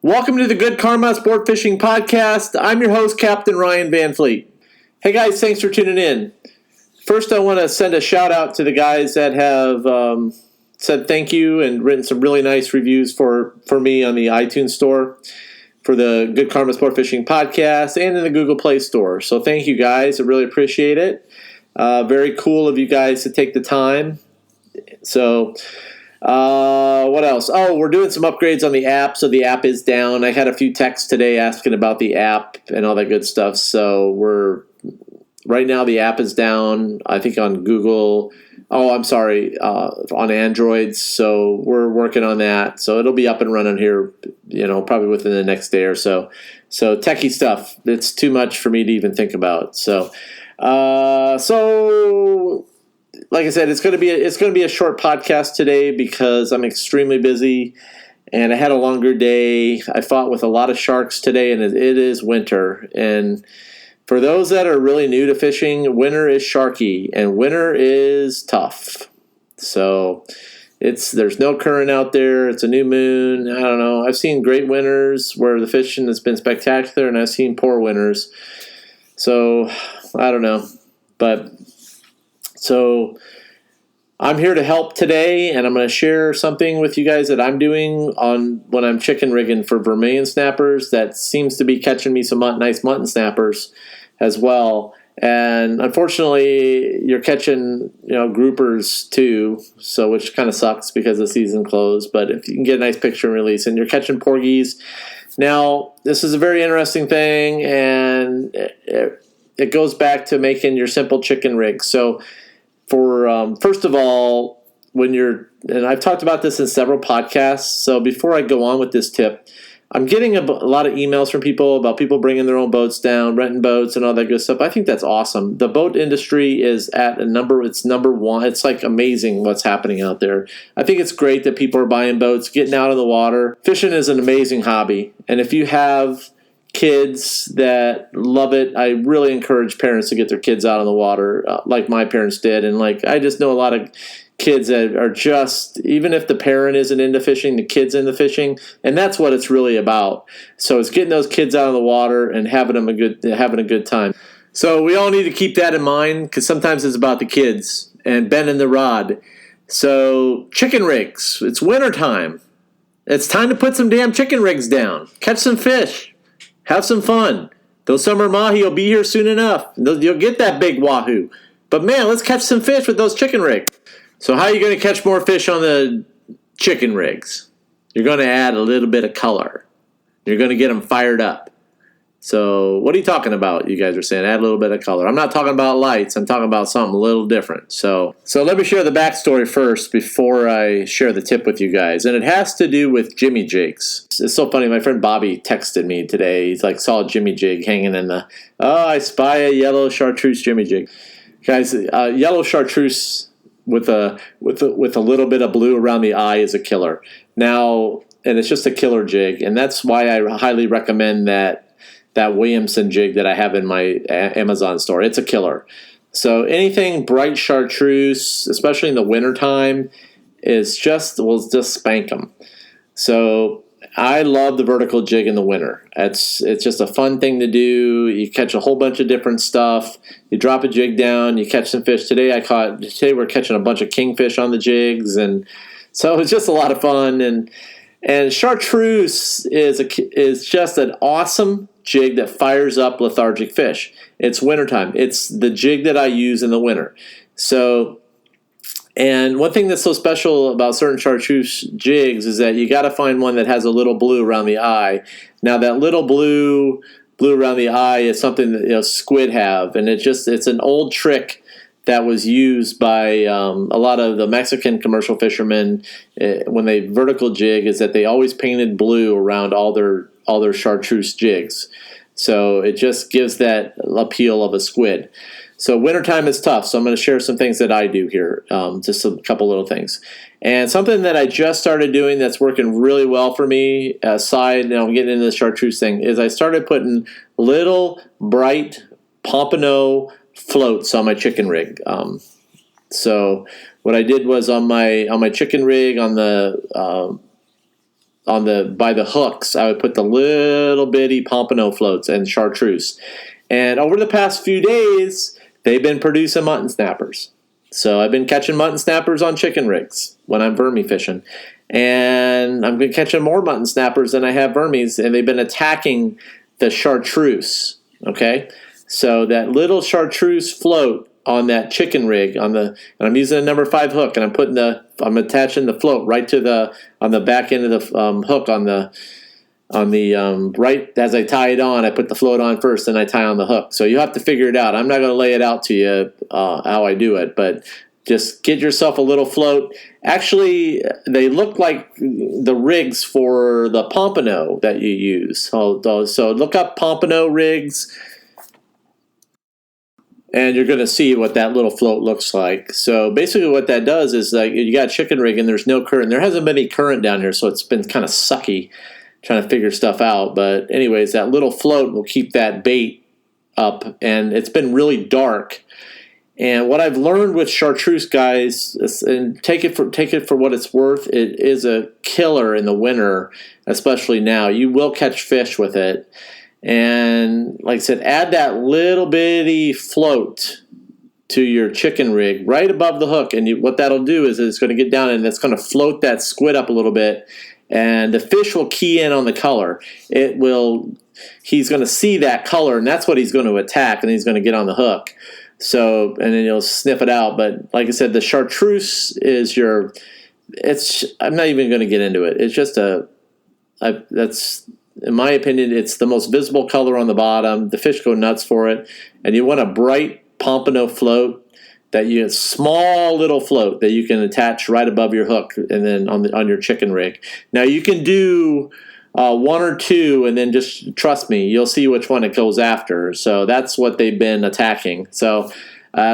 Welcome to the Good Karma Sport Fishing Podcast. I'm your host, Captain Ryan Van Fleet. Hey guys, thanks for tuning in. First, I want to send a shout out to the guys that have said thank you and written some really nice reviews for me on the iTunes store for the Good Karma Sport Fishing Podcast and in the Google Play Store. So thank you guys. I really appreciate it. Very cool of you guys to take the time. So what else? Oh, we're doing some upgrades on the app, so the app is down. I had a few texts today asking about the app and all that good stuff. So right now the app is down, I think on Google. Oh, I'm sorry, on Androids. So we're working on that. So it'll be up and running here, probably within the next day or so. So techie stuff. It's too much for me to even think about. So like I said, it's going to be a short podcast today because I'm extremely busy and I had a longer day. I fought with a lot of sharks today, and it is winter. And for those that are really new to fishing, winter is sharky and winter is tough. So there's no current out there. It's a new moon. I don't know. I've seen great winters where the fishing has been spectacular, and I've seen poor winters. So I don't know, So I'm here to help today, and I'm going to share something with you guys that I'm doing when I'm chicken rigging for vermilion snappers that seems to be catching me some nice mutton snappers as well. And unfortunately, you're catching groupers too, so which kind of sucks because the season closed. But if you can get a nice picture and release, and you're catching porgies. Now, this is a very interesting thing, and it goes back to making your simple chicken rig. So first of all, and I've talked about this in several podcasts, so before I go on with this tip, I'm getting a lot of emails from people about people bringing their own boats down, renting boats and all that good stuff. I think that's awesome. The boat industry is it's number one. It's like amazing what's happening out there. I think it's great that people are buying boats, getting out on the water. Fishing is an amazing hobby, and if you have kids that love it, I really encourage parents to get their kids out on the water like my parents did. And I just know a lot of kids that are just, even if the parent isn't into fishing, the kid's into fishing, and that's what it's really about. So it's getting those kids out on the water and having a good time. So we all need to keep that in mind, because sometimes it's about the kids and bending the rod. So chicken rigs, it's wintertime. It's time to put some damn chicken rigs down. Catch some fish. Have some fun. Those summer mahi will be here soon enough. You'll get that big wahoo. But man, let's catch some fish with those chicken rigs. So how are you going to catch more fish on the chicken rigs? You're going to add a little bit of color. You're going to get them fired up. So what are you talking about? You guys are saying add a little bit of color. I'm not talking about lights. I'm talking about something a little different. So let me share the backstory first before I share the tip with you guys. And it has to do with jimmy jigs. It's so funny. My friend Bobby texted me today. He's saw a jimmy jig hanging in I spy a yellow chartreuse jimmy jig. Guys, yellow chartreuse with a little bit of blue around the eye is a killer. Now, and it's just a killer jig. And that's why I highly recommend that Williamson jig that I have in my Amazon store. It's a killer. So anything bright chartreuse, especially in the wintertime, will just spank them. So I love the vertical jig in the winter. It's just a fun thing to do. You catch a whole bunch of different stuff. You drop a jig down, you catch some fish. Today we're catching a bunch of kingfish on the jigs, and so it's just a lot of fun. And chartreuse is just an awesome jig that fires up lethargic fish. It's wintertime. It's the jig that I use in the winter. So, and one thing that's so special about certain chartreuse jigs is that you got to find one that has a little blue around the eye. Now that little blue around the eye is something that squid have, and it's an old trick that was used by a lot of the Mexican commercial fishermen when they vertical jig, is that they always painted blue around all their chartreuse jigs. So it just gives that appeal of a squid. So wintertime is tough, so I'm going to share some things that I do here, just a couple little things. And something that I just started doing that's working really well for me, aside, I'm getting into the chartreuse thing, is I started putting little bright pompano floats on my chicken rig. So what I did was on my chicken rig on the by the hooks, I would put the little bitty pompano floats and chartreuse. And over the past few days, they've been producing mutton snappers. So I've been catching mutton snappers on chicken rigs when I'm vermi fishing. And I've been catching more mutton snappers than I have vermis, and they've been attacking the chartreuse. Okay? So that little chartreuse float on that chicken rig and I'm using a number 5 hook, and I'm attaching the float right to on the back end of the hook on the right as I tie it on. I put the float on first, and I tie on the hook. So you have to figure it out. I'm not going to lay it out to you how I do it, but just get yourself a little float. Actually, they look like the rigs for the pompano that you use. So look up pompano rigs, and you're going to see what that little float looks like. So basically what that does is, like, you got a chicken rig and there's no current. There hasn't been any current down here, so it's been kind of sucky trying to figure stuff out. But anyways, that little float will keep that bait up, and it's been really dark. And what I've learned with chartreuse, guys, and take it for what it's worth, it is a killer in the winter, especially now. You will catch fish with it. And like I said, add that little bitty float to your chicken rig right above the hook. And what that'll do is it's going to get down and it's going to float that squid up a little bit. And the fish will key in on the color. He's going to see that color, and that's what he's going to attack, and he's going to get on the hook. So, and then you'll sniff it out. But like I said, the chartreuse is I'm not even going to get into it. It's just in my opinion, it's the most visible color on the bottom. The fish go nuts for it. And you want a bright pompano float, small little float that you can attach right above your hook and then on your chicken rig. Now you can do 1 or 2, and then just trust me, you'll see which one it goes after. So that's what they've been attacking. So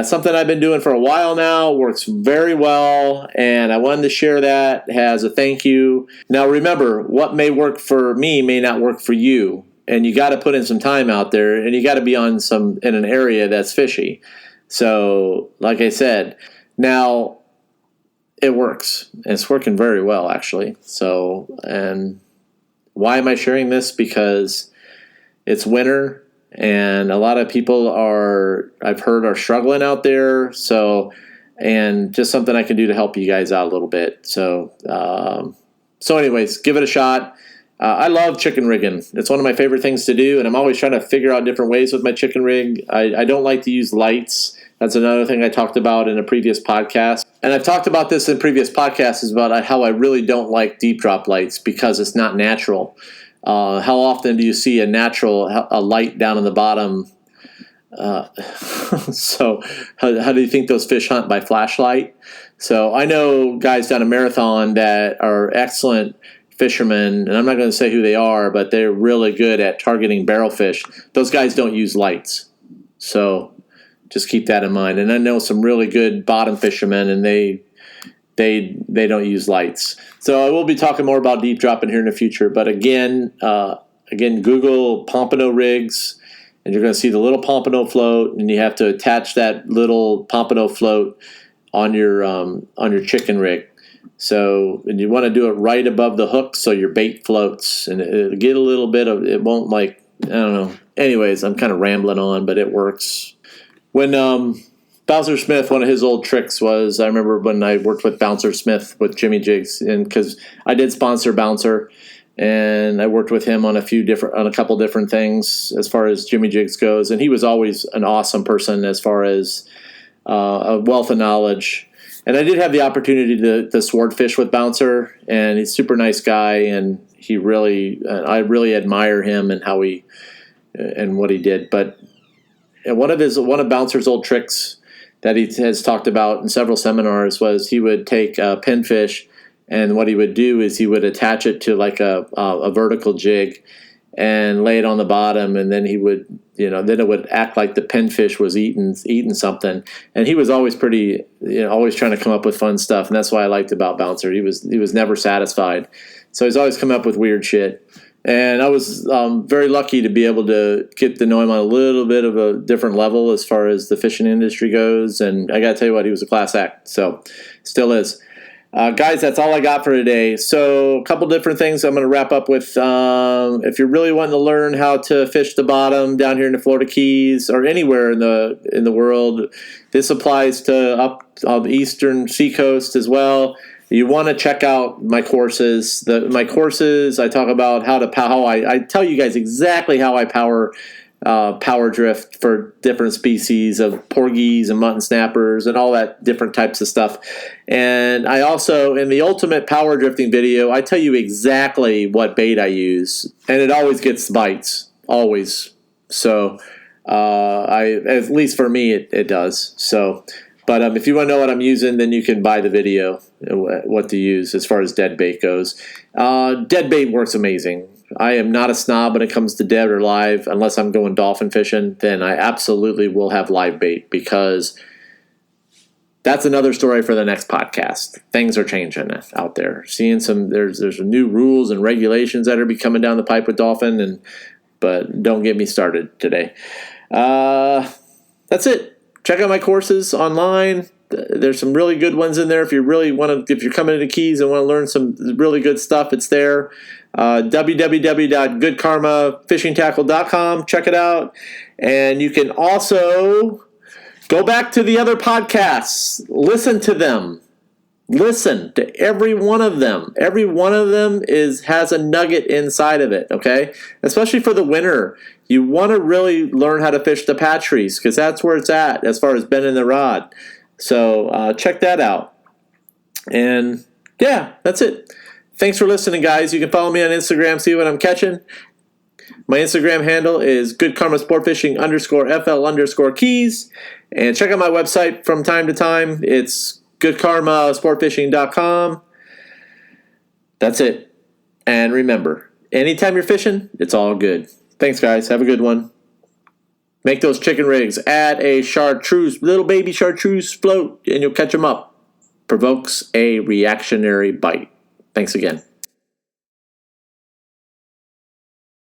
something I've been doing for a while now, works very well, and I wanted to share that as a thank you. Now remember, what may work for me may not work for you, and you got to put in some time out there, and you got to be in an area that's fishy. So like I said, now it works. It's working very well, actually. So, and why am I sharing this? Because it's winter, and a lot of people I've heard are struggling out there. So, and just something I can do to help you guys out a little bit. So, anyways, give it a shot. I love chicken rigging. It's one of my favorite things to do, and I'm always trying to figure out different ways with my chicken rig. I don't like to use lights. That's another thing I talked about in a previous podcast. And I've talked about this in previous podcasts about how I really don't like deep drop lights because it's not natural. How often do you see a light down on the bottom? So how do you think those fish hunt? By flashlight? So I know guys down a Marathon that are excellent fishermen, and I'm not going to say who they are, but they're really good at targeting barrelfish. Those guys don't use lights. So just keep that in mind. And I know some really good bottom fishermen, and they don't use lights. So I will be talking more about deep dropping here in the future. But again, Google pompano rigs, and you're going to see the little pompano float, and you have to attach that little pompano float on your chicken rig. So, and you want to do it right above the hook so your bait floats, and it'll get a little bit of, it won't I don't know. Anyways, I'm kind of rambling on, but it works. When Bouncer Smith, one of his old tricks was, I remember when I worked with Bouncer Smith with Jimmy Jigs, and because I did sponsor Bouncer, and I worked with him on a couple different things as far as Jimmy Jigs goes, and he was always an awesome person as far as a wealth of knowledge. And I did have the opportunity to sword fish with Bouncer, and he's a super nice guy, and I really admire him and how and what he did. But one of Bouncer's old tricks that he has talked about in several seminars was he would take a pinfish, and what he would do is he would attach it to like a vertical jig and lay it on the bottom, and then he would, then it would act like the pinfish was eating something. And he was always always trying to come up with fun stuff, and that's why I liked about Bouncer. He was never satisfied, so he's always coming up with weird shit. And I was very lucky to be able to get to know him on a little bit of a different level as far as the fishing industry goes. And I got to tell you what, he was a class act. So still is. Guys, that's all I got for today. So a couple different things I'm going to wrap up with. If you're really wanting to learn how to fish the bottom down here in the Florida Keys or anywhere in the world, this applies to up on the eastern seacoast as well. You want to check out my courses. My courses, I talk about how I tell you guys exactly how I power drift for different species of porgies and mutton snappers and all that different types of stuff. And I also, in the ultimate power drifting video, I tell you exactly what bait I use, and it always gets bites, always. So at least for me, it does. So, but if you want to know what I'm using, then you can buy the video, what to use as far as dead bait goes. Dead bait works amazing. I am not a snob when it comes to dead or live. Unless I'm going dolphin fishing, then I absolutely will have live bait, because that's another story for the next podcast. Things are changing out there. Seeing there's new rules and regulations that are coming down the pipe with dolphin, but don't get me started today. That's it. Check out my courses online. There's some really good ones in there. If you're coming to the Keys and want to learn some really good stuff, it's there. www.goodkarmafishingtackle.com. Check it out. And you can also go back to the other podcasts. Listen to them. Listen to every one of them. Every one of them has a nugget inside of it, okay? Especially for the winter. You want to really learn how to fish the patcheries, because that's where it's at as far as bending the rod. So check that out. And yeah, that's it. Thanks for listening, guys. You can follow me on Instagram, see what I'm catching. My Instagram handle is goodkarmasportfishing_FL_Keys. And check out my website from time to time. It's goodkarmasportfishing.com. That's it. And remember, anytime you're fishing, it's all good. Thanks, guys. Have a good one. Make those chicken rigs. Add a chartreuse, little baby chartreuse float, and you'll catch them up. Provokes a reactionary bite. Thanks again.